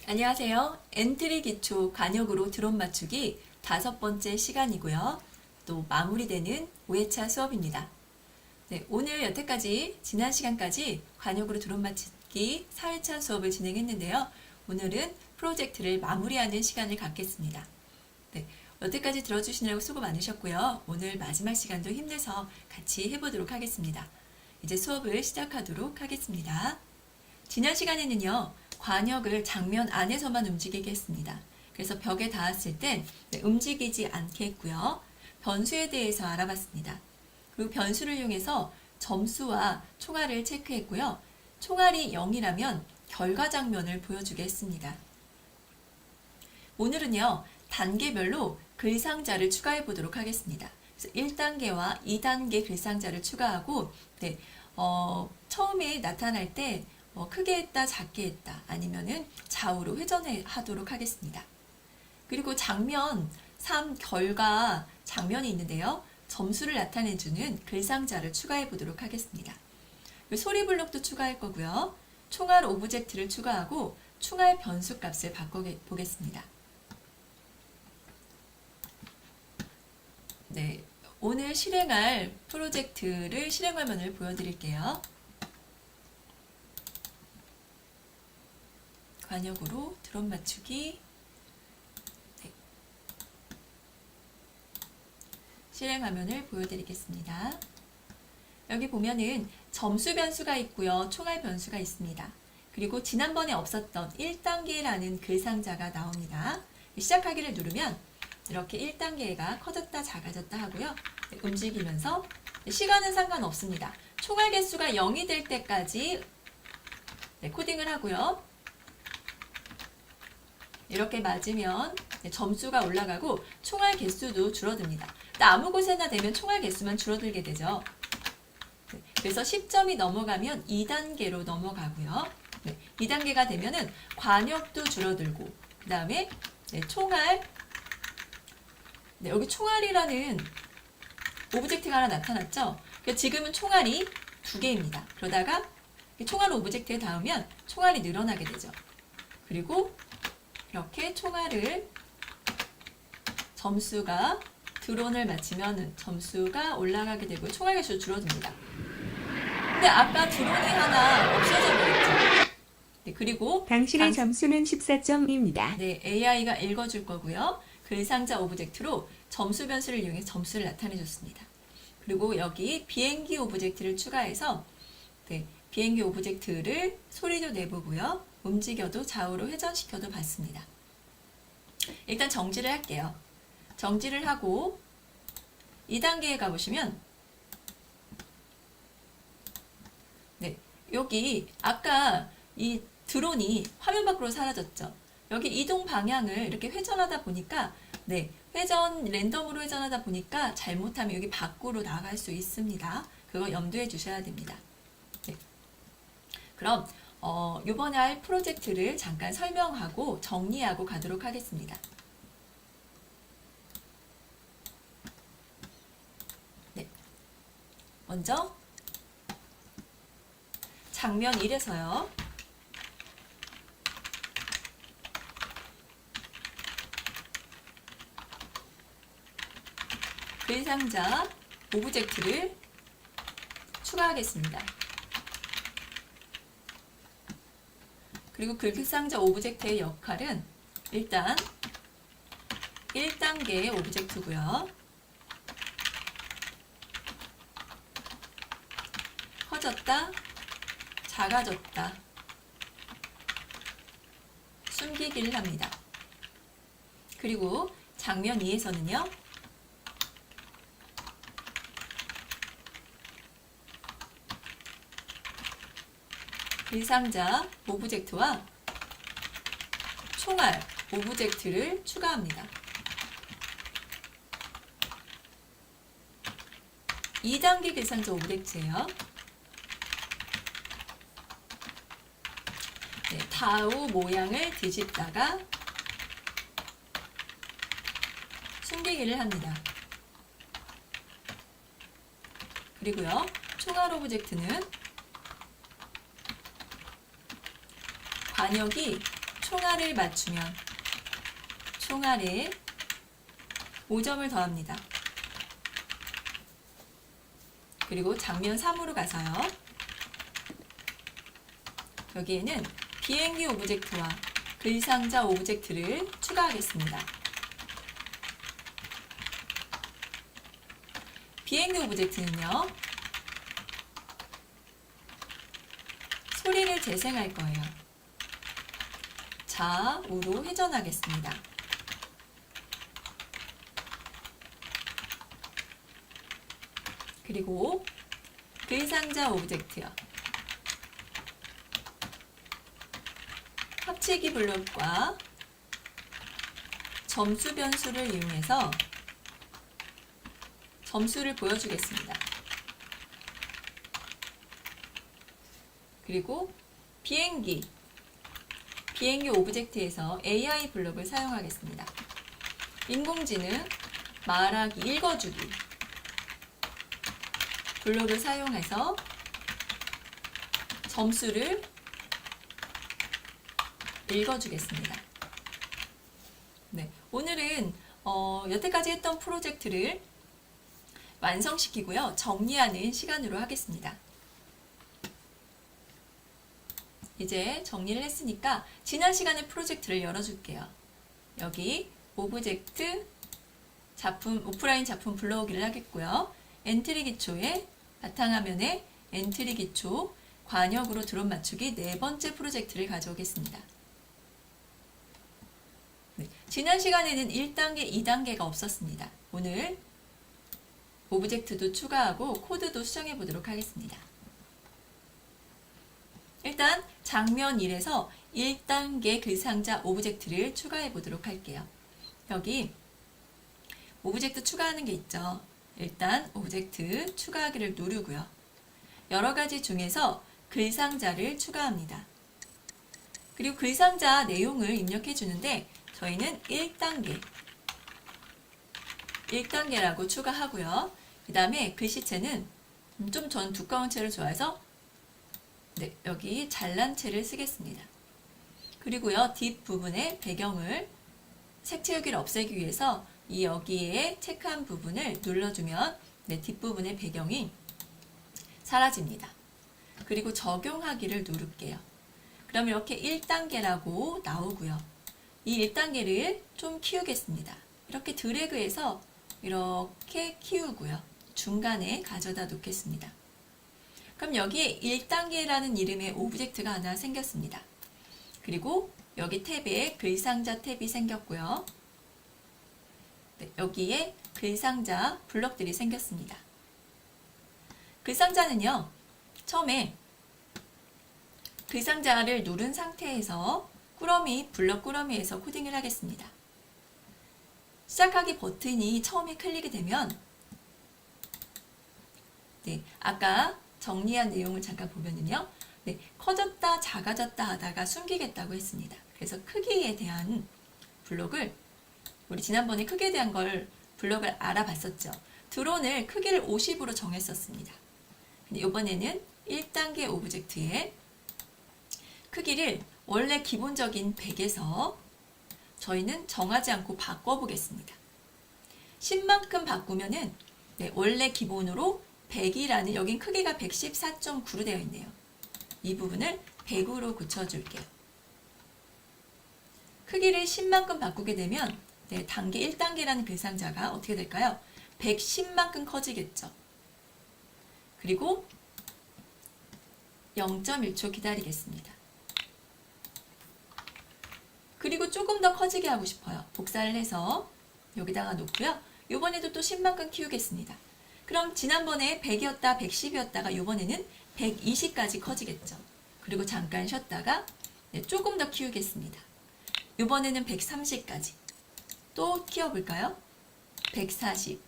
안녕하세요. 엔트리 기초 관역으로 드론 맞추기 5번째 시간이고요. 또 마무리되는 5회차 수업입니다. 네, 오늘 여태까지 지난 시간까지 관역으로 드론 맞추기 4회차 수업을 진행했는데요. 오늘은 프로젝트를 마무리하는 시간을 갖겠습니다. 네, 여태까지 들어주시느라고 수고 많으셨고요. 오늘 마지막 시간도 힘내서 같이 해보도록 하겠습니다. 이제 수업을 시작하도록 하겠습니다. 지난 시간에는요. 관역을 장면 안에서만 움직이게 했습니다. 그래서 벽에 닿았을 땐 움직이지 않게 했고요. 변수에 대해서 알아봤습니다. 그리고 변수를 이용해서 점수와 총알을 체크했고요. 총알이 0이라면 결과 장면을 보여주게 했습니다. 오늘은요. 단계별로 글상자를 추가해 보도록 하겠습니다. 그래서 1단계와 2단계 글상자를 추가하고 처음에 나타날 때 크게 했다, 작게 했다, 아니면은 좌우로 회전하도록 하겠습니다. 그리고 장면 3 결과 장면이 있는데요. 점수를 나타내주는 글상자를 추가해 보도록 하겠습니다. 소리 블록도 추가할 거고요. 총알 오브젝트를 추가하고 총알 변수 값을 바꿔보겠습니다. 네, 오늘 실행할 프로젝트를 실행 화면을 보여드릴게요. 관역으로 드론 맞추기 네. 실행 화면을 보여드리겠습니다. 여기 보면은 점수 변수가 있고요. 총알 변수가 있습니다. 그리고 지난번에 없었던 1단계라는 글상자가 나옵니다. 시작하기를 누르면 이렇게 1단계가 커졌다 작아졌다 하고요. 네, 움직이면서 시간은 상관없습니다. 총알 개수가 0이 될 때까지 네, 코딩을 하고요. 이렇게 맞으면 점수가 올라가고 총알 개수도 줄어듭니다. 아무 곳에나 되면 총알 개수만 줄어들게 되죠. 그래서 10점이 넘어가면 2단계로 넘어가고요. 2단계가 되면은 관역도 줄어들고 그 다음에 총알 여기 총알이라는 오브젝트가 하나 나타났죠. 지금은 총알이 2개입니다. 그러다가 총알 오브젝트에 닿으면 총알이 늘어나게 되죠. 그리고 이렇게 총알을 점수가 드론을 맞추면 점수가 올라가게 되고 총알 개수 줄어듭니다. 근데 아까 드론이 하나 없어져 버렸죠. 네, 그리고 당신의 점수는 14점입니다. 네, AI가 읽어줄 거고요. 글상자 오브젝트로 점수 변수를 이용해서 점수를 나타내 줬습니다. 그리고 여기 비행기 오브젝트를 추가해서 비행기 오브젝트를 소리도 내보고요. 움직여도 좌우로 회전시켜도 봤습니다. 일단 정지를 할게요. 정지를 하고 2단계에 가보시면 여기 아까 이 드론이 화면 밖으로 사라졌죠. 여기 이동 방향을 이렇게 회전하다 보니까 랜덤으로 회전하다 보니까 잘못하면 여기 밖으로 나갈 수 있습니다. 그거 염두에 주셔야 됩니다. 그럼 이번에 할 프로젝트를 잠깐 설명하고 정리하고 가도록 하겠습니다. 먼저 장면 1에서요. 글상자 오브젝트를 추가하겠습니다. 그리고 글상자 오브젝트의 역할은 일단 1단계의 오브젝트고요. 커졌다, 작아졌다, 숨기기를 합니다. 그리고 장면 2에서는요. 글상자 오브젝트와 총알 오브젝트를 추가합니다. 2단계 글상자 오브젝트예요. 좌우 모양을 뒤집다가 숨기기를 합니다. 그리고요. 총알 오브젝트는 관역이 총알을 맞추면 총알에 5점을 더합니다. 그리고 장면 3으로 가서요. 여기에는 비행기 오브젝트와 글상자 오브젝트를 추가하겠습니다. 비행기 오브젝트는요, 소리를 재생할 거예요. 좌우로 회전하겠습니다. 그리고 글상자 오브젝트요. 합치기 블록과 점수 변수를 이용해서 점수를 보여주겠습니다. 그리고 비행기 오브젝트에서 AI 블록을 사용하겠습니다. 인공지능 말하기 읽어주기 블록을 사용해서 점수를 읽어주겠습니다. 네, 오늘은 여태까지 했던 프로젝트를 완성시키고요. 정리하는 시간으로 하겠습니다. 이제 정리를 했으니까 지난 시간의 프로젝트를 열어줄게요. 여기 오브젝트 작품, 오프라인 작품 불러오기를 하겠고요. 엔트리 기초에 바탕화면에 엔트리 기초 관역으로 드론 맞추기 네 번째 프로젝트를 가져오겠습니다. 네, 지난 시간에는 1단계, 2단계가 없었습니다. 오늘 오브젝트도 추가하고 코드도 수정해 보도록 하겠습니다. 일단 장면 1에서 1단계 글상자 오브젝트를 추가해 보도록 할게요. 여기 오브젝트 추가하는 게 있죠. 일단 오브젝트 추가하기를 누르고요. 여러 가지 중에서 글상자를 추가합니다. 그리고 글상자 내용을 입력해 주는데 저희는 1단계라고 추가하고요. 그 다음에 글씨체는 좀 전 두꺼운 채를 좋아해서 네, 여기 잘난 채를 쓰겠습니다. 그리고요, 뒷부분의 배경을 색채우기를 없애기 위해서 이 여기에 체크한 부분을 눌러주면 네, 뒷부분의 배경이 사라집니다. 그리고 적용하기를 누를게요. 그럼 이렇게 1단계라고 나오고요. 이 1단계를 좀 키우겠습니다. 이렇게 드래그해서 이렇게 키우고요. 중간에 가져다 놓겠습니다. 그럼 여기에 1단계라는 이름의 오브젝트가 하나 생겼습니다. 그리고 여기 탭에 글상자 탭이 생겼고요. 네, 여기에 글상자 블럭들이 생겼습니다. 글상자는요, 처음에 글상자를 누른 상태에서 블럭 꾸러미에서 코딩을 하겠습니다. 시작하기 버튼이 처음에 클릭이 되면 네, 아까 정리한 내용을 잠깐 보면은요, 네, 커졌다 작아졌다 하다가 숨기겠다고 했습니다. 그래서 크기에 대한 블록을 우리 지난번에 크기에 대한 블록을 알아봤었죠. 드론을 크기를 50으로 정했었습니다. 근데 이번에는 1단계 오브젝트의 크기를 원래 기본적인 100에서 저희는 정하지 않고 바꿔보겠습니다. 10만큼 바꾸면은 네, 원래 기본으로 100이라는 여긴 크기가 114.9로 되어 있네요. 이 부분을 100으로 고쳐줄게요. 크기를 10만큼 바꾸게 되면 네, 단계 1단계라는 글상자가 어떻게 될까요? 110만큼 커지겠죠. 그리고 0.1초 기다리겠습니다. 그리고 조금 더 커지게 하고 싶어요. 복사를 해서 여기다가 놓고요. 이번에도 또 10만큼 키우겠습니다. 그럼 지난번에 100이었다, 110이었다가 이번에는 120까지 커지겠죠. 그리고 잠깐 쉬었다가 네, 조금 더 키우겠습니다. 이번에는 130까지. 또 키워볼까요? 140.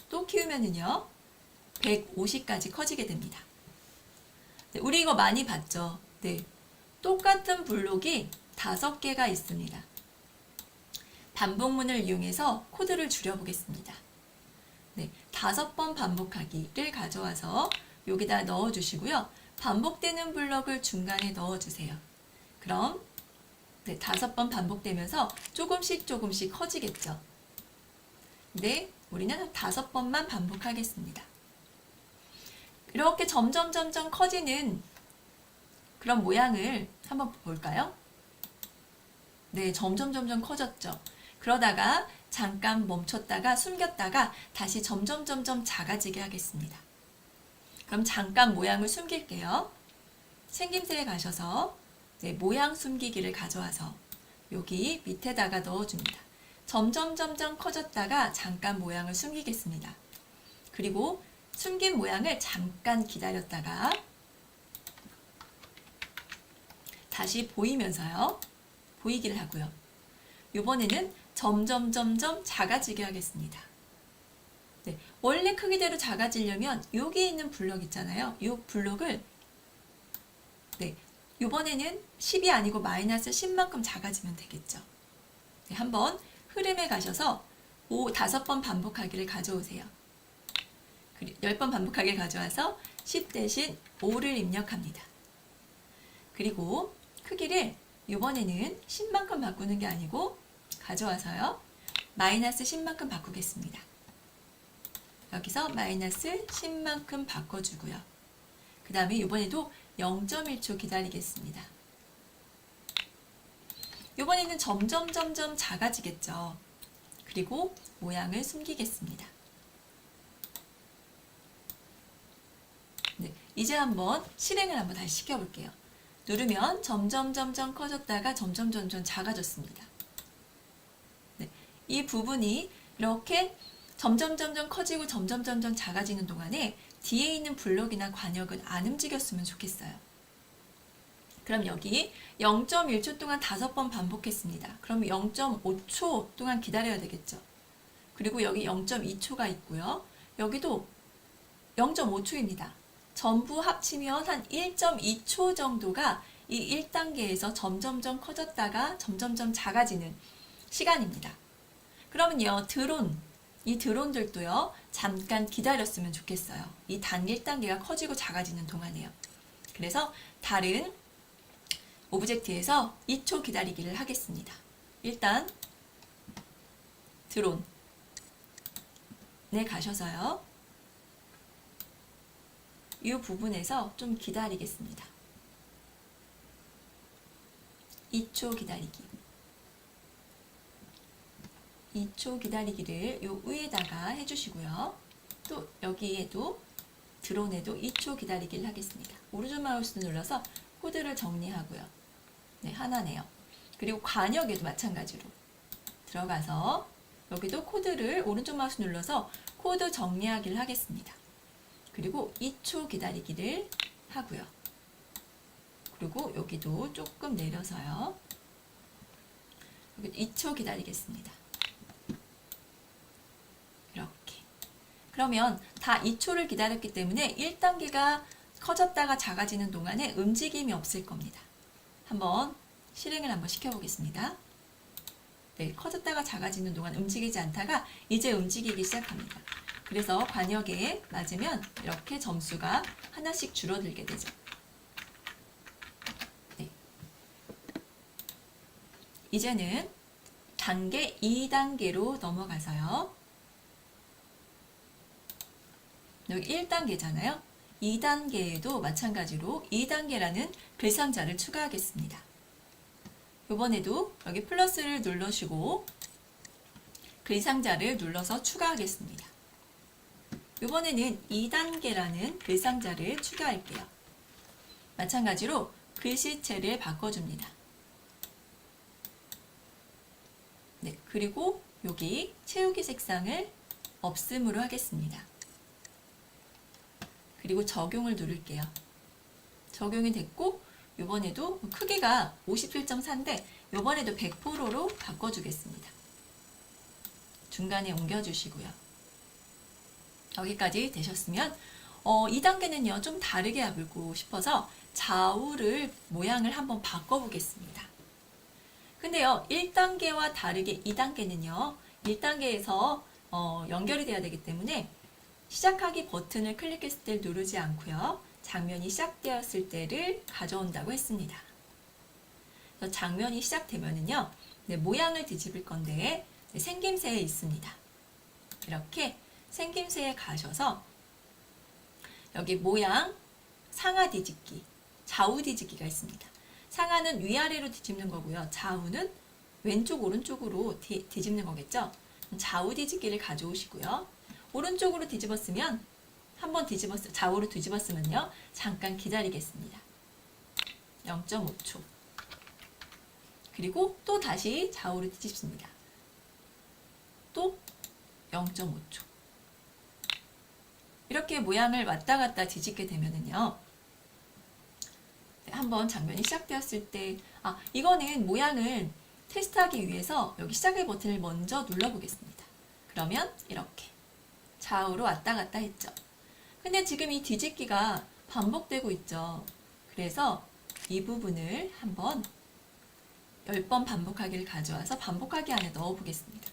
또 키우면은요, 150까지 커지게 됩니다. 네, 우리 이거 많이 봤죠? 네. 똑같은 블록이 5개가 있습니다. 반복문을 이용해서 코드를 줄여보겠습니다. 네, 5번 반복하기를 가져와서 여기다 넣어주시고요. 반복되는 블럭을 중간에 넣어주세요. 그럼 네, 5번 반복되면서 조금씩 커지겠죠. 근데 우리는 5번만 반복하겠습니다. 이렇게 점점 커지는 그런 모양을 한번 볼까요? 네, 점점 커졌죠. 그러다가 잠깐 멈췄다가 숨겼다가 다시 점점 작아지게 하겠습니다. 그럼 잠깐 모양을 숨길게요. 생김새에 가셔서 네, 모양 숨기기를 가져와서 여기 밑에다가 넣어줍니다. 점점 커졌다가 잠깐 모양을 숨기겠습니다. 그리고 숨긴 모양을 잠깐 기다렸다가 다시 보이면서요. 보이기를 하고요. 이번에는 점점 작아지게 하겠습니다. 네, 원래 크기대로 작아지려면 여기 있는 블럭 있잖아요. 이 블럭을 네, 이번에는 10이 아니고 마이너스 10만큼 작아지면 되겠죠. 네, 한번 흐름에 가셔서 5번 반복하기를 가져오세요. 10번 반복하기를 가져와서 10 대신 5를 입력합니다. 그리고 크기를 이번에는 10만큼 바꾸는 게 아니고 가져와서요. 마이너스 10만큼 바꾸겠습니다. 여기서 마이너스 10만큼 바꿔주고요. 그 다음에 이번에도 0.1초 기다리겠습니다. 이번에는 점점 작아지겠죠. 그리고 모양을 숨기겠습니다. 네, 이제 한번 실행을 한번 다시 시켜볼게요. 누르면 점점 커졌다가 점점 작아졌습니다. 네, 이 부분이 이렇게 점점 커지고 점점 작아지는 동안에 뒤에 있는 블록이나 관역은 안 움직였으면 좋겠어요. 그럼 여기 0.1초 동안 5번 반복했습니다. 그럼 0.5초 동안 기다려야 되겠죠. 그리고 여기 0.2초가 있고요. 여기도 0.5초입니다. 전부 합치면 한 1.2초 정도가 이 1단계에서 점점 커졌다가 점점 작아지는 시간입니다. 그러면요, 이 드론들도요, 잠깐 기다렸으면 좋겠어요. 이 단 1단계가 커지고 작아지는 동안에요. 그래서 다른 오브젝트에서 2초 기다리기를 하겠습니다. 일단 드론에 가셔서요. 이 부분에서 좀 기다리겠습니다. 2초 기다리기. 2초 기다리기를 요 위에다가 해주시고요. 또 여기에도 드론에도 2초 기다리기를 하겠습니다. 오른쪽 마우스 눌러서 코드를 정리하고요. 네, 하나네요. 그리고 관역에도 마찬가지로 들어가서 여기도 코드를 오른쪽 마우스 눌러서 코드 정리하기를 하겠습니다. 그리고 2초 기다리기를 하고요. 그리고 여기도 조금 내려서요. 여기 2초 기다리겠습니다. 이렇게. 그러면 다 2초를 기다렸기 때문에 1단계가 커졌다가 작아지는 동안에 움직임이 없을 겁니다. 한번 실행을 한번 시켜보겠습니다. 네, 커졌다가 작아지는 동안 움직이지 않다가 이제 움직이기 시작합니다. 그래서 관역에 맞으면 이렇게 점수가 하나씩 줄어들게 되죠. 네. 이제는 단계 2단계로 넘어가서요. 여기 1단계잖아요. 2단계에도 마찬가지로 2단계라는 글상자를 추가하겠습니다. 이번에도 여기 플러스를 눌러주고 글상자를 눌러서 추가하겠습니다. 이번에는 2단계라는 글상자를 추가할게요. 마찬가지로 글씨체를 바꿔줍니다. 네, 그리고 여기 채우기 색상을 없음으로 하겠습니다. 그리고 적용을 누를게요. 적용이 됐고 이번에도 크기가 57.4인데 이번에도 100%로 바꿔주겠습니다. 중간에 옮겨주시고요. 여기까지 되셨으면 2단계는요 좀 다르게 해보고 싶어서 좌우를 모양을 한번 바꿔보겠습니다. 근데요 1단계와 다르게 2단계는요 1단계에서 연결이 돼야 되기 때문에 시작하기 버튼을 클릭했을 때 누르지 않고요 장면이 시작되었을 때를 가져온다고 했습니다. 그래서 장면이 시작되면은요, 네, 모양을 뒤집을 건데 네, 생김새에 있습니다. 이렇게 생김새에 가셔서 여기 모양 상하 뒤집기, 좌우 뒤집기가 있습니다. 상하는 위아래로 뒤집는 거고요. 좌우는 왼쪽 오른쪽으로 뒤집는 거겠죠. 좌우 뒤집기를 가져오시고요. 오른쪽으로 뒤집었으면 한번 좌우로 뒤집었으면요. 잠깐 기다리겠습니다. 0.5초. 그리고 또 다시 좌우로 뒤집습니다. 또 0.5초. 이렇게 모양을 왔다 갔다 뒤집게 되면은요. 한번 장면이 시작되었을 때, 이거는 모양을 테스트하기 위해서 여기 시작의 버튼을 먼저 눌러보겠습니다. 그러면 이렇게 좌우로 왔다 갔다 했죠. 근데 지금 이 뒤집기가 반복되고 있죠. 그래서 이 부분을 한번 10번 반복하기를 가져와서 반복하기 안에 넣어 보겠습니다.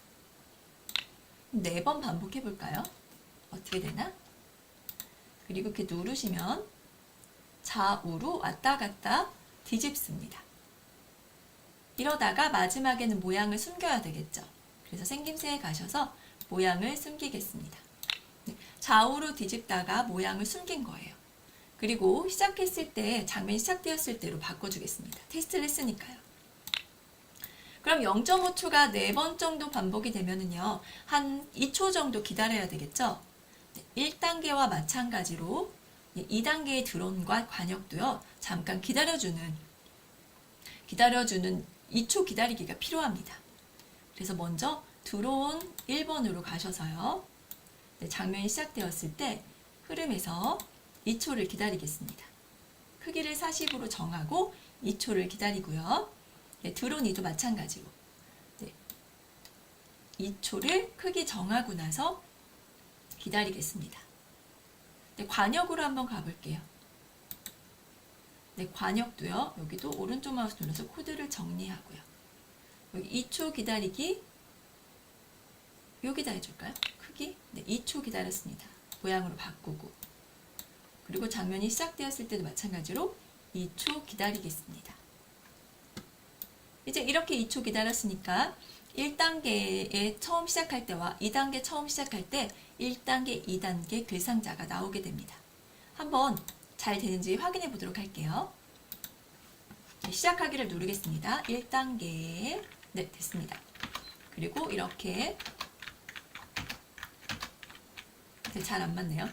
4번 반복해 볼까요? 어떻게 되나? 그리고 이렇게 누르시면 좌우로 왔다 갔다 뒤집습니다. 이러다가 마지막에는 모양을 숨겨야 되겠죠. 그래서 생김새에 가셔서 모양을 숨기겠습니다. 좌우로 뒤집다가 모양을 숨긴 거예요. 그리고 시작했을 때, 장면이 시작되었을 때로 바꿔주겠습니다. 테스트를 했으니까요. 그럼 0.5초가 4번 정도 반복이 되면은요, 한 2초 정도 기다려야 되겠죠? 1단계와 마찬가지로 2단계의 드론과 관역도요, 잠깐 기다려주는 2초 기다리기가 필요합니다. 그래서 먼저 드론 1번으로 가셔서요, 장면이 시작되었을 때 흐름에서 2초를 기다리겠습니다. 크기를 40으로 정하고 2초를 기다리고요. 드론 2도 마찬가지로 2초를 크기 정하고 나서 기다리겠습니다. 관역으로 한번 가볼게요. 관역도요. 여기도 오른쪽 마우스 눌러서 코드를 정리하고요. 여기 2초 기다리기 여기다 해줄까요? 크기 2초 기다렸습니다. 모양으로 바꾸고, 그리고 장면이 시작되었을 때도 마찬가지로 2초 기다리겠습니다. 이제 이렇게 2초 기다렸으니까 1단계에 처음 시작할 때와 2단계 처음 시작할 때 1단계, 2단계 글상자가 나오게 됩니다. 한번 잘 되는지 확인해 보도록 할게요. 시작하기를 누르겠습니다. 1단계, 네, 됐습니다. 그리고 이렇게 잘 안 맞네요.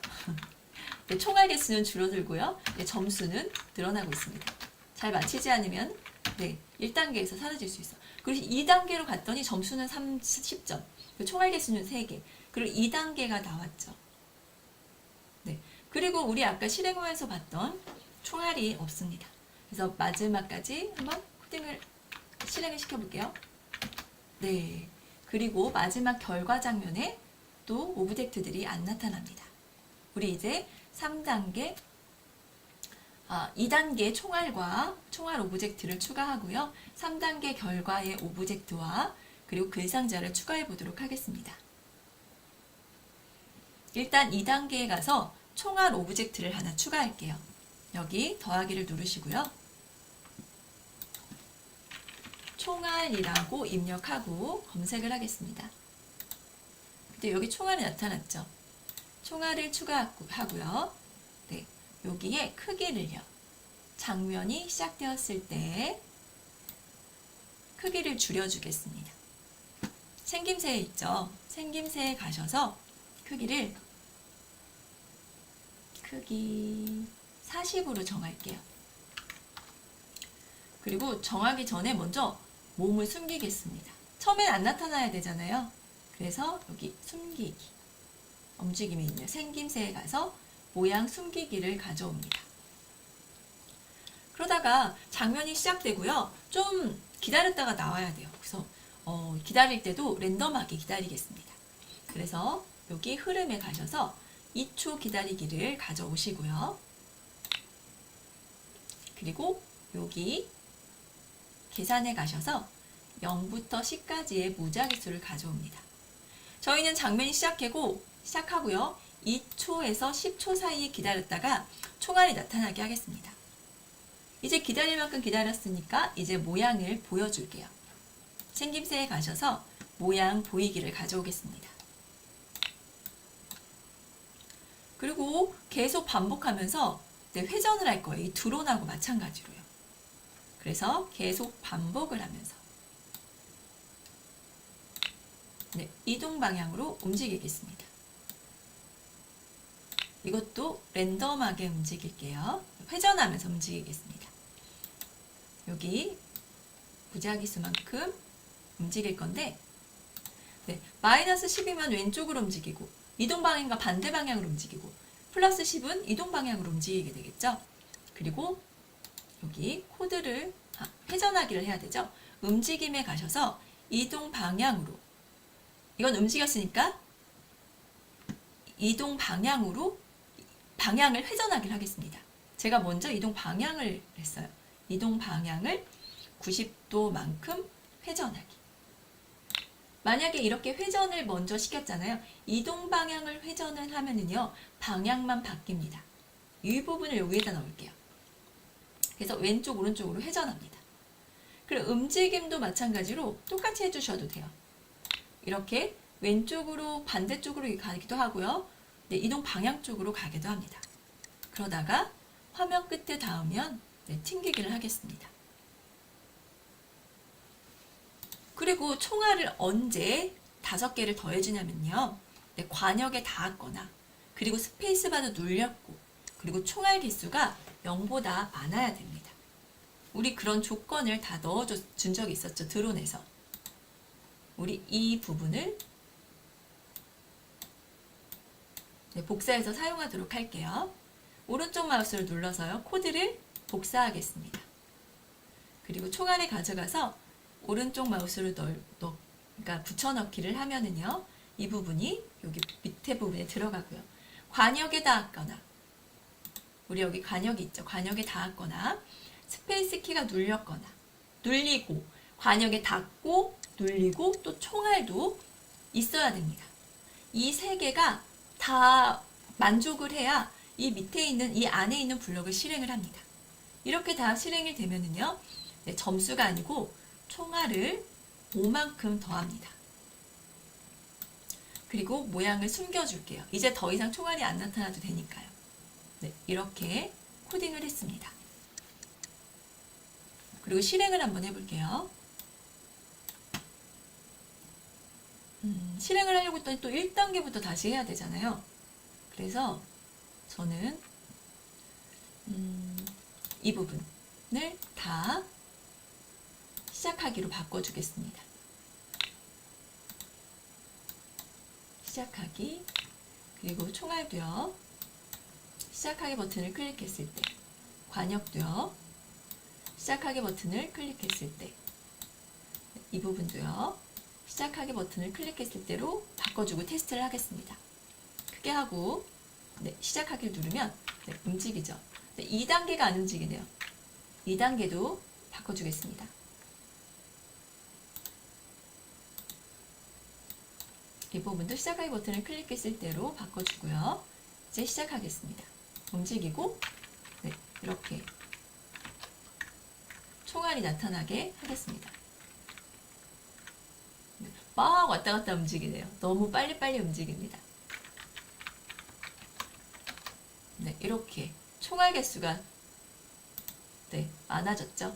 총알 개수는 줄어들고요. 점수는 늘어나고 있습니다. 잘 맞히지 않으면 1단계에서 사라질 수 있어. 그리고 2단계로 갔더니 점수는 30점, 총알 개수는 3개, 그리고 2단계가 나왔죠. 그리고 우리 아까 실행호에서 봤던 총알이 없습니다. 그래서 마지막까지 한번 코딩을 실행을 시켜볼게요. 네. 그리고 마지막 결과 장면에 또 오브젝트들이 안 나타납니다. 우리 이제 3단계, 2단계 총알과 총알 오브젝트를 추가하고요. 3단계 결과의 오브젝트와 그리고 글상자를 추가해 보도록 하겠습니다. 일단 2단계에 가서 총알 오브젝트를 하나 추가할게요. 여기 더하기를 누르시고요. 총알이라고 입력하고 검색을 하겠습니다. 근데 여기 총알이 나타났죠. 총알을 추가하고요. 네, 여기에 크기를요. 장면이 시작되었을 때 크기를 줄여주겠습니다. 생김새에 있죠. 생김새에 가셔서 크기 40으로 정할게요. 그리고 정하기 전에 먼저 몸을 숨기겠습니다. 처음엔 안 나타나야 되잖아요. 그래서 여기 숨기기, 움직임이 있는 생김새에 가서 모양 숨기기를 가져옵니다. 그러다가 장면이 시작되고요. 좀 기다렸다가 나와야 돼요. 그래서 기다릴 때도 랜덤하게 기다리겠습니다. 그래서 여기 흐름에 가셔서 2초 기다리기를 가져오시고요. 그리고 여기 계산에 가셔서 0부터 10까지의 무작위수를 가져옵니다. 저희는 장면이 시작하고요. 2초에서 10초 사이에 기다렸다가 총알이 나타나게 하겠습니다. 이제 기다릴 만큼 기다렸으니까 이제 모양을 보여줄게요. 생김새에 가셔서 모양 보이기를 가져오겠습니다. 그리고 계속 반복하면서 회전을 할 거예요. 이 드론하고 마찬가지로요. 그래서 계속 반복을 하면서 이동 방향으로 움직이겠습니다. 이것도 랜덤하게 움직일게요. 회전하면서 움직이겠습니다. 여기 무작위수만큼 움직일 건데 마이너스 10이면 왼쪽으로 움직이고 이동 방향과 반대 방향으로 움직이고 플러스 10은 이동 방향으로 움직이게 되겠죠. 그리고 여기 코드를 회전하기를 해야 되죠. 움직임에 가셔서 이동 방향으로 이건 움직였으니까 이동 방향으로 방향을 회전하기를 하겠습니다. 제가 먼저 이동 방향을 했어요. 이동 방향을 90도만큼 회전하기. 만약에 이렇게 회전을 먼저 시켰잖아요. 이동 방향을 회전을 하면은요, 방향만 바뀝니다. 이 부분을 여기에다 넣을게요. 그래서 왼쪽, 오른쪽으로 회전합니다. 그리고 움직임도 마찬가지로 똑같이 해주셔도 돼요. 이렇게 왼쪽으로 반대쪽으로 가기도 하고요. 이동 방향 쪽으로 가기도 합니다. 그러다가 화면 끝에 닿으면 튕기기를 하겠습니다. 그리고 총알을 언제 5개를 더해주냐면요. 관역에 닿았거나 그리고 스페이스바도 눌렸고 그리고 총알 개수가 0보다 많아야 됩니다. 우리 그런 조건을 다 넣어준 적이 있었죠. 드론에서. 우리 이 부분을 복사해서 사용하도록 할게요. 오른쪽 마우스를 눌러서요. 코드를 복사하겠습니다. 그리고 총알에 가져가서 오른쪽 마우스를 그러니까 붙여넣기를 하면은요. 이 부분이 여기 밑에 부분에 들어가고요. 관역에 닿았거나 우리 여기 관역이 있죠. 관역에 닿았거나 스페이스 키가 눌렸거나 눌리고 관역에 닿고 눌리고 또 총알도 있어야 됩니다. 이 세 개가 다 만족을 해야 이 밑에 있는 이 안에 있는 블럭을 실행을 합니다. 이렇게 다 실행이 되면은요. 점수가 아니고 총알을 5만큼 더합니다. 그리고 모양을 숨겨줄게요. 이제 더 이상 총알이 안 나타나도 되니까요. 이렇게 코딩을 했습니다. 그리고 실행을 한번 해볼게요. 실행을 하려고 했더니 또 1단계부터 다시 해야 되잖아요. 그래서 저는 이 부분을 다 시작하기로 바꿔주겠습니다. 시작하기, 그리고 총알도요. 시작하기 버튼을 클릭했을 때, 관역도요. 시작하기 버튼을 클릭했을 때, 이 부분도요. 시작하기 버튼을 클릭했을 때로 바꿔주고 테스트를 하겠습니다. 크게 하고 시작하기를 누르면 움직이죠. 2단계가 안 움직이네요. 2단계도 바꿔주겠습니다. 이 부분도 시작하기 버튼을 클릭했을 때로 바꿔주고요. 이제 시작하겠습니다. 움직이고 이렇게 총알이 나타나게 하겠습니다. 막 왔다 갔다 움직이네요. 너무 빨리빨리 움직입니다. 이렇게 총알 개수가 많아졌죠.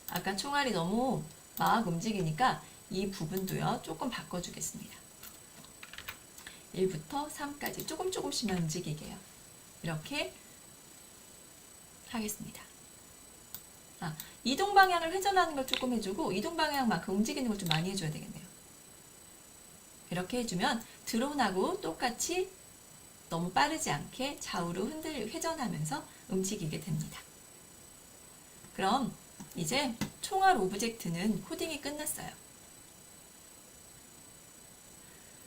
아까 총알이 너무 막 움직이니까 이 부분도요. 조금 바꿔주겠습니다. 1부터 3까지 조금씩만 움직이게요. 이렇게 하겠습니다. 이동 방향을 회전하는 걸 조금 해주고 이동 방향만큼 움직이는 걸 좀 많이 해줘야 되겠네요. 이렇게 해주면 드론하고 똑같이 너무 빠르지 않게 좌우로 회전하면서 움직이게 됩니다. 그럼 이제 총알 오브젝트는 코딩이 끝났어요.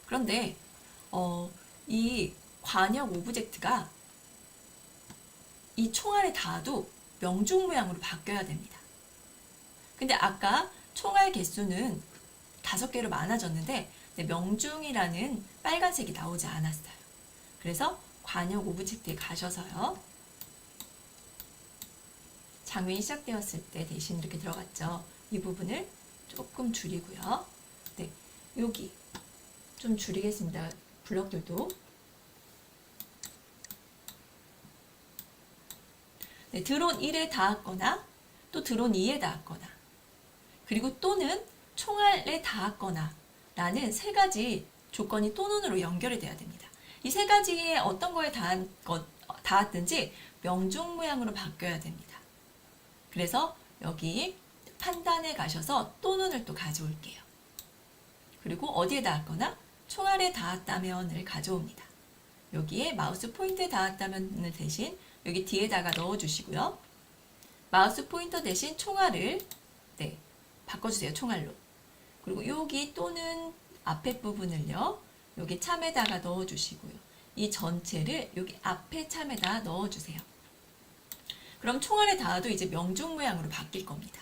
그런데 이 관역 오브젝트가 이 총알에 닿아도 명중 모양으로 바뀌어야 됩니다. 근데 아까 총알 개수는 5개로 많아졌는데 명중이라는 빨간색이 나오지 않았어요. 그래서 관역 오브젝트에 가셔서요. 장면이 시작되었을 때 대신 이렇게 들어갔죠. 이 부분을 조금 줄이고요. 네, 여기 좀 줄이겠습니다. 블럭들도. 네, 드론 1에 닿았거나 또 드론 2에 닿았거나 그리고 또는 총알에 닿았거나 라는 세 가지 조건이 또는으로 연결이 돼야 됩니다. 이 세 가지에 어떤 거에 닿았든지 명중 모양으로 바뀌어야 됩니다. 그래서 여기 판단에 가셔서 또는을 또 가져올게요. 그리고 어디에 닿았거나 총알에 닿았다면을 가져옵니다. 여기에 마우스 포인터에 닿았다면을 대신 여기 뒤에다가 넣어주시고요. 마우스 포인터 대신 총알을 바꿔주세요. 총알로. 그리고 여기 또는 앞에 부분을요. 여기 참에다가 넣어주시고요. 이 전체를 여기 앞에 참에다 넣어주세요. 그럼 총알에 닿아도 이제 명중 모양으로 바뀔 겁니다.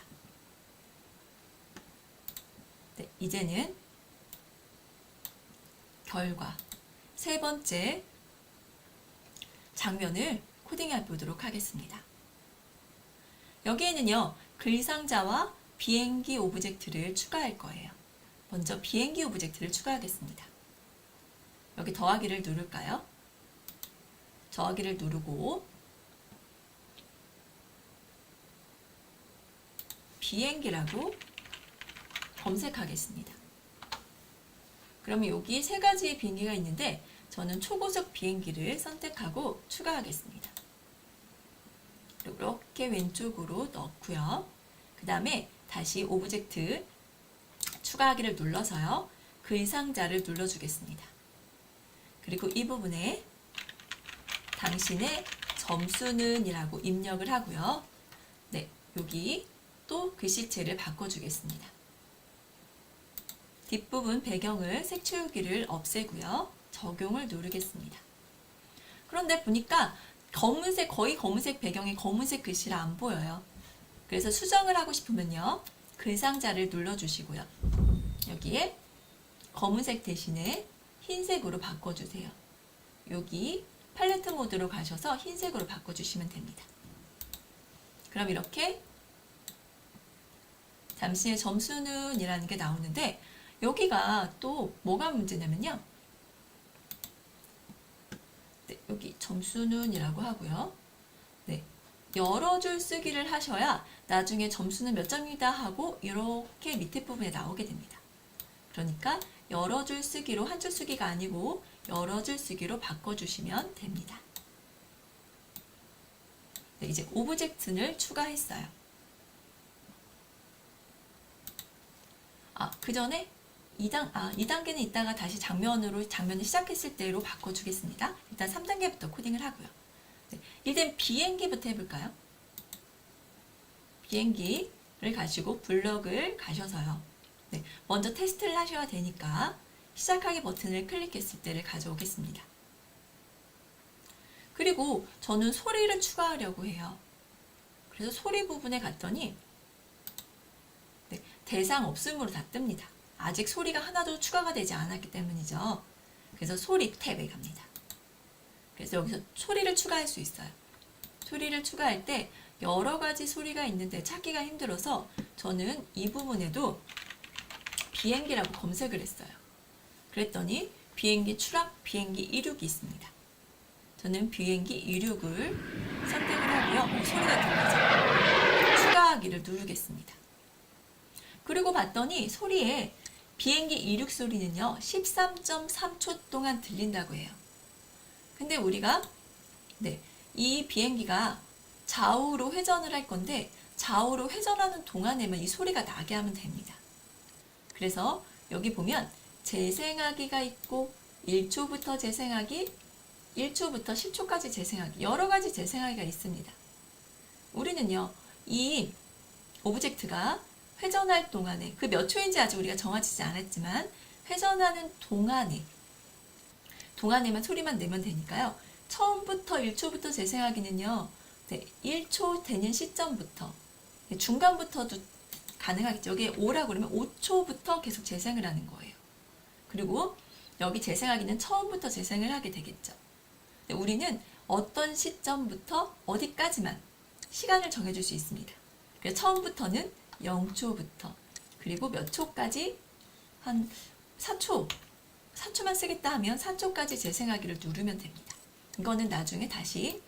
네, 이제는 결과 세 번째 장면을 코딩해 보도록 하겠습니다. 여기에는요, 글상자와 비행기 오브젝트를 추가할 거예요. 먼저 비행기 오브젝트를 추가하겠습니다. 여기 더하기를 누를까요? 더하기를 누르고 비행기라고 검색하겠습니다. 그러면 여기 세 가지의 비행기가 있는데 저는 초고속 비행기를 선택하고 추가하겠습니다. 이렇게 왼쪽으로 넣고요. 그 다음에 다시 오브젝트 추가하기를 눌러서요. 글상자를 눌러주겠습니다. 그리고 이 부분에 당신의 점수는 이라고 입력을 하고요. 네, 여기 또 글씨체를 바꿔주겠습니다. 뒷부분 배경을 색채우기를 없애고요. 적용을 누르겠습니다. 그런데 보니까 검은색, 거의 검은색 배경에 검은색 글씨라 안 보여요. 그래서 수정을 하고 싶으면요. 글상자를 눌러주시고요. 여기에 검은색 대신에 흰색으로 바꿔주세요. 여기 팔레트 모드로 가셔서 흰색으로 바꿔주시면 됩니다. 그럼 이렇게 잠시의 점수는 이라는 게 나오는데 여기가 또 뭐가 문제냐면요. 네, 여기 점수는 이라고 하고요. 네, 여러 줄 쓰기를 하셔야 나중에 점수는 몇 점이다 하고 이렇게 밑에 부분에 나오게 됩니다. 그러니까 여러 줄 쓰기로 한 줄 쓰기가 아니고 여러 줄 쓰기로 바꿔주시면 됩니다. 네, 이제 오브젝트를 추가했어요. 그 전에 2단계는 이따가 다시 장면을 시작했을 때로 바꿔주겠습니다. 일단 3단계부터 코딩을 하고요. 네, 일단 비행기부터 해볼까요? 비행기를 가지고 블럭을 가셔서요. 네, 먼저 테스트를 하셔야 되니까 시작하기 버튼을 클릭했을 때를 가져오겠습니다. 그리고 저는 소리를 추가하려고 해요. 그래서 소리 부분에 갔더니 네, 대상 없음으로 다 뜹니다. 아직 소리가 하나도 추가가 되지 않았기 때문이죠. 그래서 소리 탭에 갑니다. 그래서 여기서 소리를 추가할 수 있어요. 소리를 추가할 때 여러 가지 소리가 있는데 찾기가 힘들어서 저는 이 부분에도 비행기라고 검색을 했어요. 그랬더니 비행기 추락, 비행기 이륙이 있습니다. 저는 비행기 이륙을 선택을 하고요. 소리가 들리죠? 추가하기를 누르겠습니다. 그리고 봤더니 소리에 비행기 이륙 소리는요 13.3초 동안 들린다고 해요. 근데 우리가 이 비행기가 좌우로 회전을 할 건데 좌우로 회전하는 동안에만 이 소리가 나게 하면 됩니다. 그래서 여기 보면 재생하기가 있고 1초부터 재생하기, 1초부터 10초까지 재생하기, 여러 가지 재생하기가 있습니다. 우리는요 이 오브젝트가 회전할 동안에 그 몇 초인지 아직 우리가 정하지 않았지만 회전하는 동안에만 소리만 내면 되니까요. 처음부터 1초부터 재생하기는요. 1초 되는 시점부터 중간부터도 가능하겠죠. 여기에 5라고 그러면 5초부터 계속 재생을 하는 거예요. 그리고 여기 재생하기는 처음부터 재생을 하게 되겠죠. 우리는 어떤 시점부터 어디까지만 시간을 정해줄 수 있습니다. 그래서 처음부터는 0초부터 그리고 몇 초까지 한 4초만 쓰겠다 하면 4초까지 재생하기를 누르면 됩니다. 이거는 나중에 다시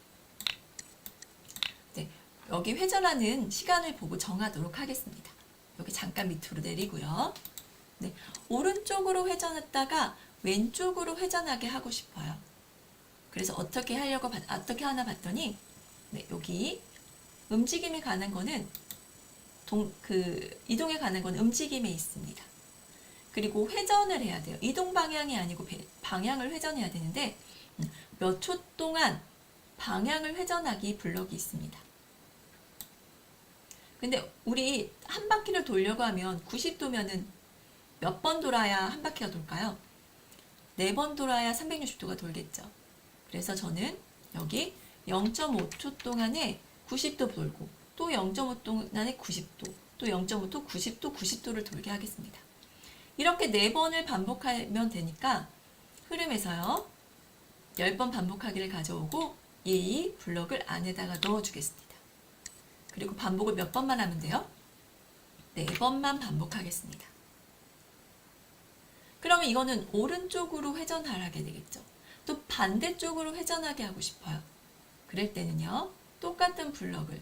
여기 회전하는 시간을 보고 정하도록 하겠습니다. 여기 잠깐 밑으로 내리고요. 오른쪽으로 회전했다가 왼쪽으로 회전하게 하고 싶어요. 그래서 어떻게 하나 봤더니 여기 움직임에 관한 거는 이동에 관한 건 움직임에 있습니다. 그리고 회전을 해야 돼요. 이동 방향이 아니고 방향을 회전해야 되는데 몇 초 동안 방향을 회전하기 블럭이 있습니다. 근데 우리 한 바퀴를 돌려고 하면 90도면은 몇 번 돌아야 한 바퀴가 돌까요? 4번 돌아야 360도가 돌겠죠. 그래서 저는 여기 0.5초 동안에 90도 돌고 또 0.5 동안에 90도 또 0.5도 90도 90도를 돌게 하겠습니다. 이렇게 4번을 반복하면 되니까 흐름에서요 10번 반복하기를 가져오고 이 블럭을 안에다가 넣어주겠습니다. 그리고 반복을 몇 번만 하면 돼요? 4번만 반복하겠습니다. 그러면 이거는 오른쪽으로 회전하게 되겠죠. 또 반대쪽으로 회전하게 하고 싶어요. 그럴 때는요 똑같은 블럭을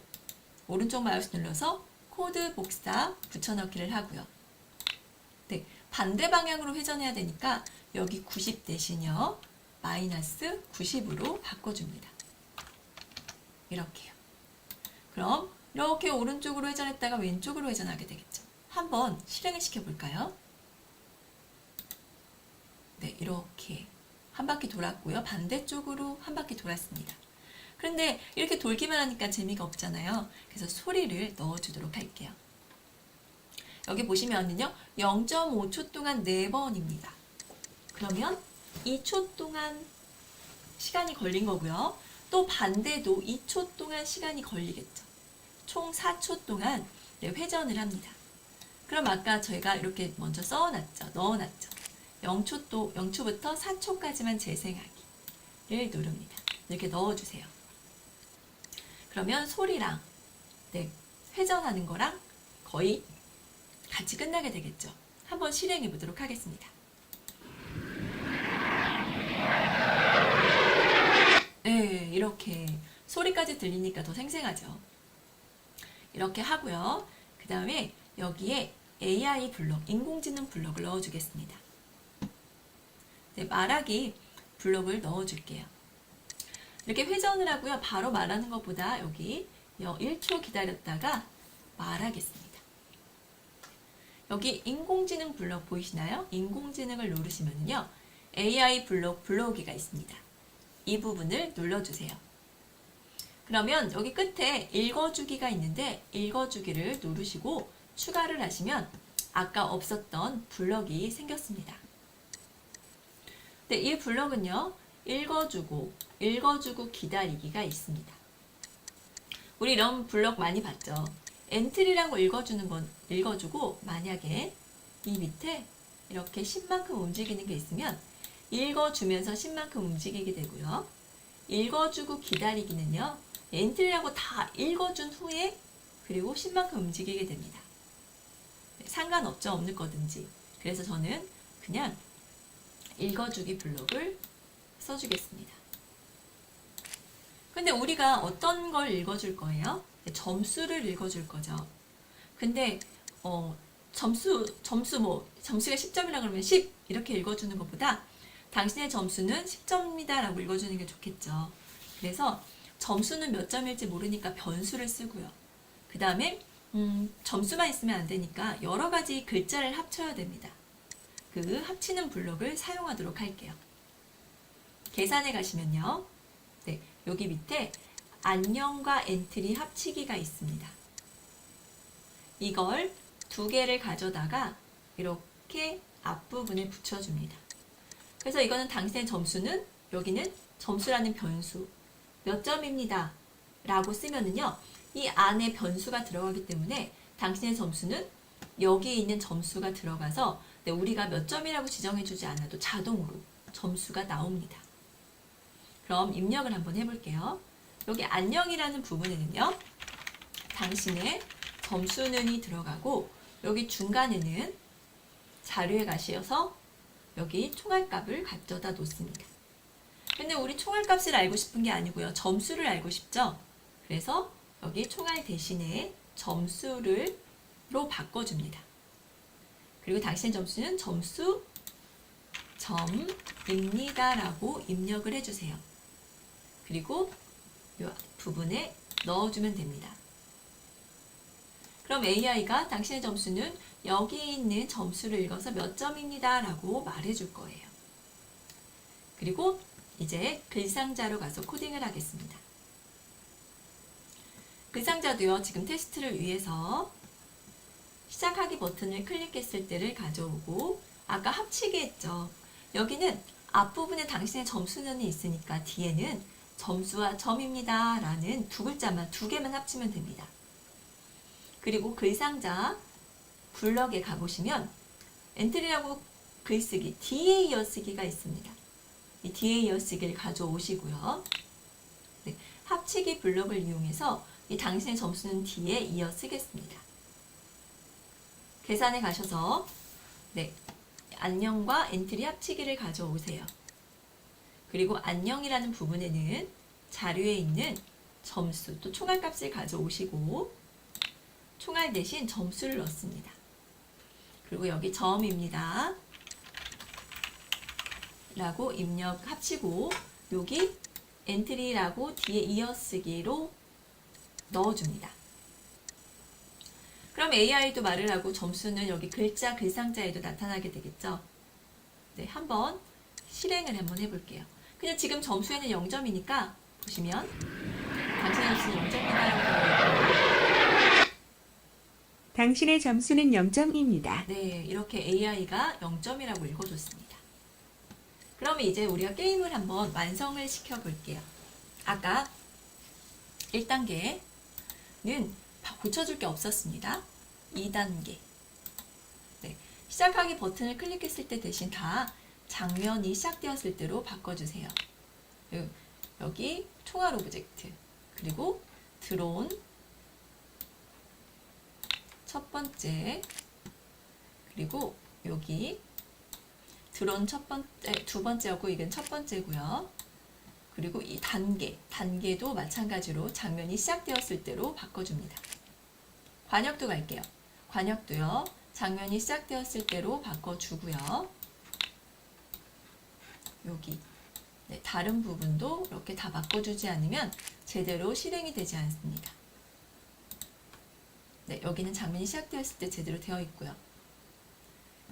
오른쪽 마우스 눌러서 코드 복사 붙여넣기를 하고요. 반대 방향으로 회전해야 되니까 여기 90 대신요 마이너스 90으로 바꿔줍니다. 이렇게요. 그럼 이렇게 오른쪽으로 회전했다가 왼쪽으로 회전하게 되겠죠. 한번 실행을 시켜볼까요? 이렇게 한 바퀴 돌았고요. 반대쪽으로 한 바퀴 돌았습니다. 그런데 이렇게 돌기만 하니까 재미가 없잖아요. 그래서 소리를 넣어주도록 할게요. 여기 보시면은요 0.5초 동안 4번입니다. 그러면 2초 동안 시간이 걸린 거고요. 또 반대도 2초 동안 시간이 걸리겠죠. 총 4초 동안 회전을 합니다. 그럼 아까 저희가 이렇게 먼저 넣어놨죠. 0초부터 4초까지만 재생하기를 누릅니다. 이렇게 넣어주세요. 그러면 소리랑 회전하는 거랑 거의 같이 끝나게 되겠죠. 한번 실행해 보도록 하겠습니다. 이렇게 소리까지 들리니까 더 생생하죠. 이렇게 하고요. 그 다음에 여기에 AI 블록, 인공지능 블록을 넣어주겠습니다. 말하기 블록을 넣어줄게요. 이렇게 회전을 하고요. 바로 말하는 것보다 여기 1초 기다렸다가 말하겠습니다. 여기 인공지능 블록 보이시나요? 인공지능을 누르시면요. AI 블록 불러오기가 있습니다. 이 부분을 눌러주세요. 그러면 여기 끝에 읽어주기가 있는데 읽어주기를 누르시고 추가를 하시면 아까 없었던 블럭이 생겼습니다. 이 블럭은요. 읽어주고 기다리기가 있습니다. 우리 이런 블럭 많이 봤죠. 엔트리라고 읽어주고 만약에 이 밑에 이렇게 10만큼 움직이는 게 있으면 읽어주면서 10만큼 움직이게 되고요. 읽어주고 기다리기는요. 엔트리라고 다 읽어준 후에 그리고 10만큼 움직이게 됩니다. 상관없죠. 없는 거든지. 그래서 저는 그냥 읽어주기 블록을 써주겠습니다. 근데 우리가 어떤 걸 읽어줄 거예요? 점수를 읽어줄 거죠. 근데 점수가 10점이라 그러면 10 이렇게 읽어주는 것보다 당신의 점수는 10점이다 라고 읽어주는 게 좋겠죠. 그래서 점수는 몇 점일지 모르니까 변수를 쓰고요. 그 다음에 점수만 있으면 안 되니까 여러 가지 글자를 합쳐야 됩니다. 그 합치는 블록을 사용하도록 할게요. 계산에 가시면요. 여기 밑에 안녕과 엔트리 합치기가 있습니다. 이걸 2개를 가져다가 이렇게 앞부분에 붙여줍니다. 그래서 이거는 당신의 점수는 여기는 점수라는 변수 몇 점입니다 라고 쓰면은요 이 안에 변수가 들어가기 때문에 당신의 점수는 여기에 있는 점수가 들어가서 우리가 몇 점이라고 지정해주지 않아도 자동으로 점수가 나옵니다. 그럼 입력을 한번 해볼게요. 여기 안녕이라는 부분에는요 당신의 점수는이 들어가고 여기 중간에는 자료에 가셔서 여기 총알값을 가져다 놓습니다. 근데 우리 총알값을 알고 싶은 게 아니고요. 점수를 알고 싶죠? 그래서 여기 총알 대신에 점수로 바꿔줍니다. 그리고 당신의 점수는 점수 점입니다 라고 입력을 해주세요. 그리고 이 부분에 넣어주면 됩니다. 그럼 AI가 당신의 점수는 여기 있는 점수를 읽어서 몇 점입니다 라고 말해줄 거예요. 그리고 이제 글상자로 가서 코딩을 하겠습니다. 글상자도요, 지금 테스트를 위해서 시작하기 버튼을 클릭했을 때를 가져오고 아까 합치기 했죠. 여기는 앞부분에 당신의 점수는이 있으니까 뒤에는 점수와 점입니다 라는 두 글자만, 두 개만 합치면 됩니다. 그리고 글상자 블럭에 가보시면 엔트리라고 글쓰기, 뒤에 이어쓰기가 있습니다. 이 뒤에 이어쓰기를 가져오시고요. 네, 합치기 블럭을 이용해서 이 당신의 점수는 뒤에 이어쓰겠습니다. 계산에 가셔서 네, 안녕과 엔트리 합치기를 가져오세요. 그리고 안녕이라는 부분에는 자료에 있는 점수 또 총알값을 가져오시고 총알 대신 점수를 넣습니다. 그리고 여기 점입니다 라고 입력 합치고 여기 엔트리라고 뒤에 이어쓰기로 넣어줍니다. 그럼 AI도 말을 하고 점수는 여기 글자 글상자에도 나타나게 되겠죠. 네, 한번 실행을 한번 해볼게요. 그냥 지금 점수에는 0점이니까 보시면 당신의 점수는 0점이다. 당신의 점수는 0점입니다. 네, 이렇게 AI가 0점이라고 읽어줬습니다. 그러면 이제 우리가 게임을 한번 완성을 시켜볼게요. 아까 1단계는 고쳐줄 게 없었습니다. 2단계. 네, 시작하기 버튼을 클릭했을 때 대신 다 장면이 시작되었을 때로 바꿔주세요. 여기 총알 오브젝트, 그리고 드론 첫 번째, 그리고 여기 드론 두 번째였고 이건 첫 번째고요. 그리고 이 단계도 마찬가지로 장면이 시작되었을 때로 바꿔줍니다. 관역도 갈게요. 관역도요, 장면이 시작되었을 때로 바꿔주고요. 여기 네, 다른 부분도 이렇게 다 바꿔주지 않으면 제대로 실행이 되지 않습니다. 네, 여기는 장면이 시작되었을 때 제대로 되어 있고요.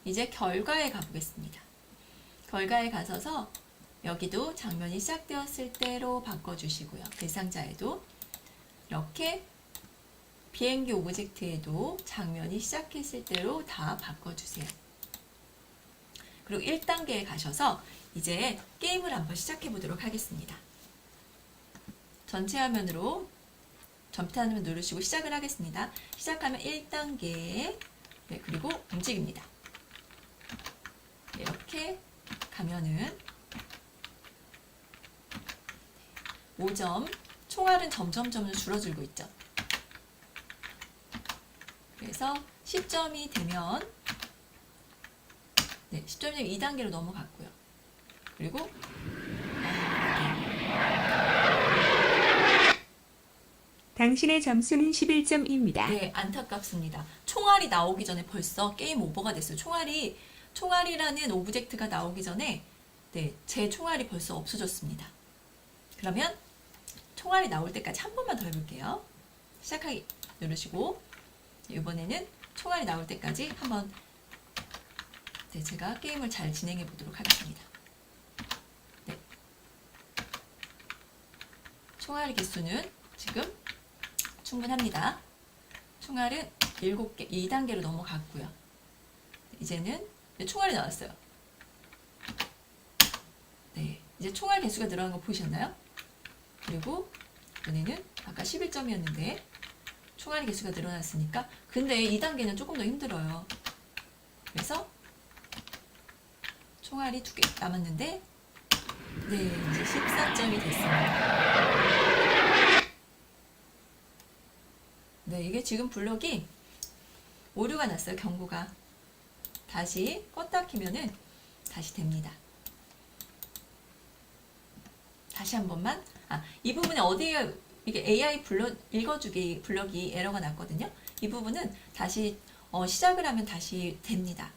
이제 결과에 가보겠습니다. 결과에 가셔서 여기도 장면이 시작되었을 때로 바꿔주시고요. 대상자에도 이렇게 비행기 오브젝트에도 장면이 시작했을 때로 다 바꿔주세요. 그리고 1단계에 가셔서 이제 게임을 한번 시작해 보도록 하겠습니다. 전체 화면으로 점프하는 누르시고 시작을 하겠습니다. 시작하면 1단계, 네, 그리고 움직입니다. 이렇게 가면은 5점, 총알은 점점점 줄어들고 있죠. 그래서 10점이 되면 네, 10점이 되면 2단계로 넘어갔고요. 그리고 당신의 점수는 11점입니다. 네, 안타깝습니다. 총알이 나오기 전에 벌써 게임 오버가 됐어요. 총알이라는 오브젝트가 나오기 전에 네, 제 총알이 벌써 없어졌습니다. 그러면 총알이 나올 때까지 한 번만 더 해볼게요. 시작하기 누르시고 이번에는 총알이 나올 때까지 한번 네, 제가 게임을 잘 진행해 보도록 하겠습니다. 네. 총알의 개수는 지금 충분합니다. 총알은 7개, 2단계로 넘어갔고요. 이제는 총알이 나왔어요. 네, 이제 총알 개수가 늘어난 거 보이셨나요? 그리고 이번에는 아까 11점이었는데 총알 개수가 늘어났으니까 근데 2단계는 조금 더 힘들어요. 그래서 총알이 2개 남았는데 네, 이제 14점이 됐습니다. 네, 이게 지금 블럭이 오류가 났어요. 경고가. 다시 껐다 키면은 다시 됩니다. 다시 한 번만. 이 부분에 어디에 이게 AI 블럭 읽어주기 블럭이 에러가 났거든요. 이 부분은 다시 시작을 하면 다시 됩니다.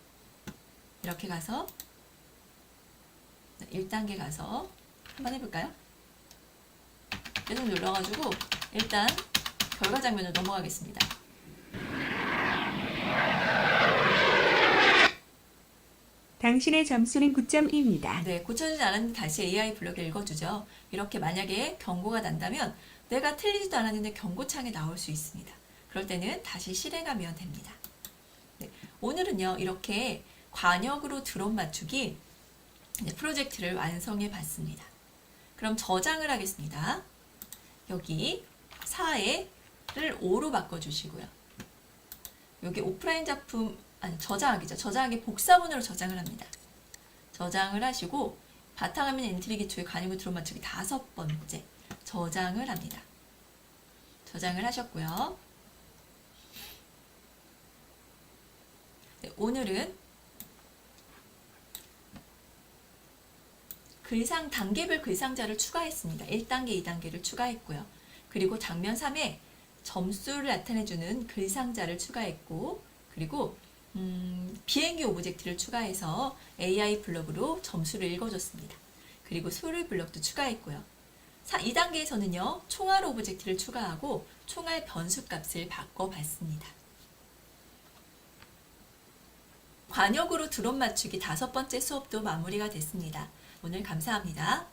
이렇게 가서 1단계 가서 한번 해볼까요? 계속 눌러가지고 일단 결과 장면으로 넘어가겠습니다. 당신의 점수는 9점입니다. 네, 고쳐지지 않았는데 다시 AI 블럭을 읽어주죠. 이렇게 만약에 경고가 난다면 내가 틀리지도 않았는데 경고창에 나올 수 있습니다. 그럴 때는 다시 실행하면 됩니다. 네, 오늘은요, 이렇게 관역으로 드론 맞추기 프로젝트를 완성해 봤습니다. 그럼 저장을 하겠습니다. 여기 4를 5로 바꿔주시고요. 여기 오프라인 작품, 저장하기죠. 저장하기 복사본으로 저장을 합니다. 저장을 하시고 바탕화면 엔트리 기초의 관역으로 드론 맞추기 5번째 저장을 합니다. 저장을 하셨고요. 네, 오늘은 단계별 글상자를 추가했습니다. 1단계, 2단계를 추가했고요. 그리고 장면 3에 점수를 나타내주는 글상자를 추가했고, 그리고 비행기 오브젝트를 추가해서 AI 블럭으로 점수를 읽어줬습니다. 그리고 소리 블럭도 추가했고요. 2단계에서는요, 총알 오브젝트를 추가하고 총알 변수 값을 바꿔봤습니다. 관역으로 드론 맞추기 5번째 수업도 마무리가 됐습니다. 오늘 감사합니다.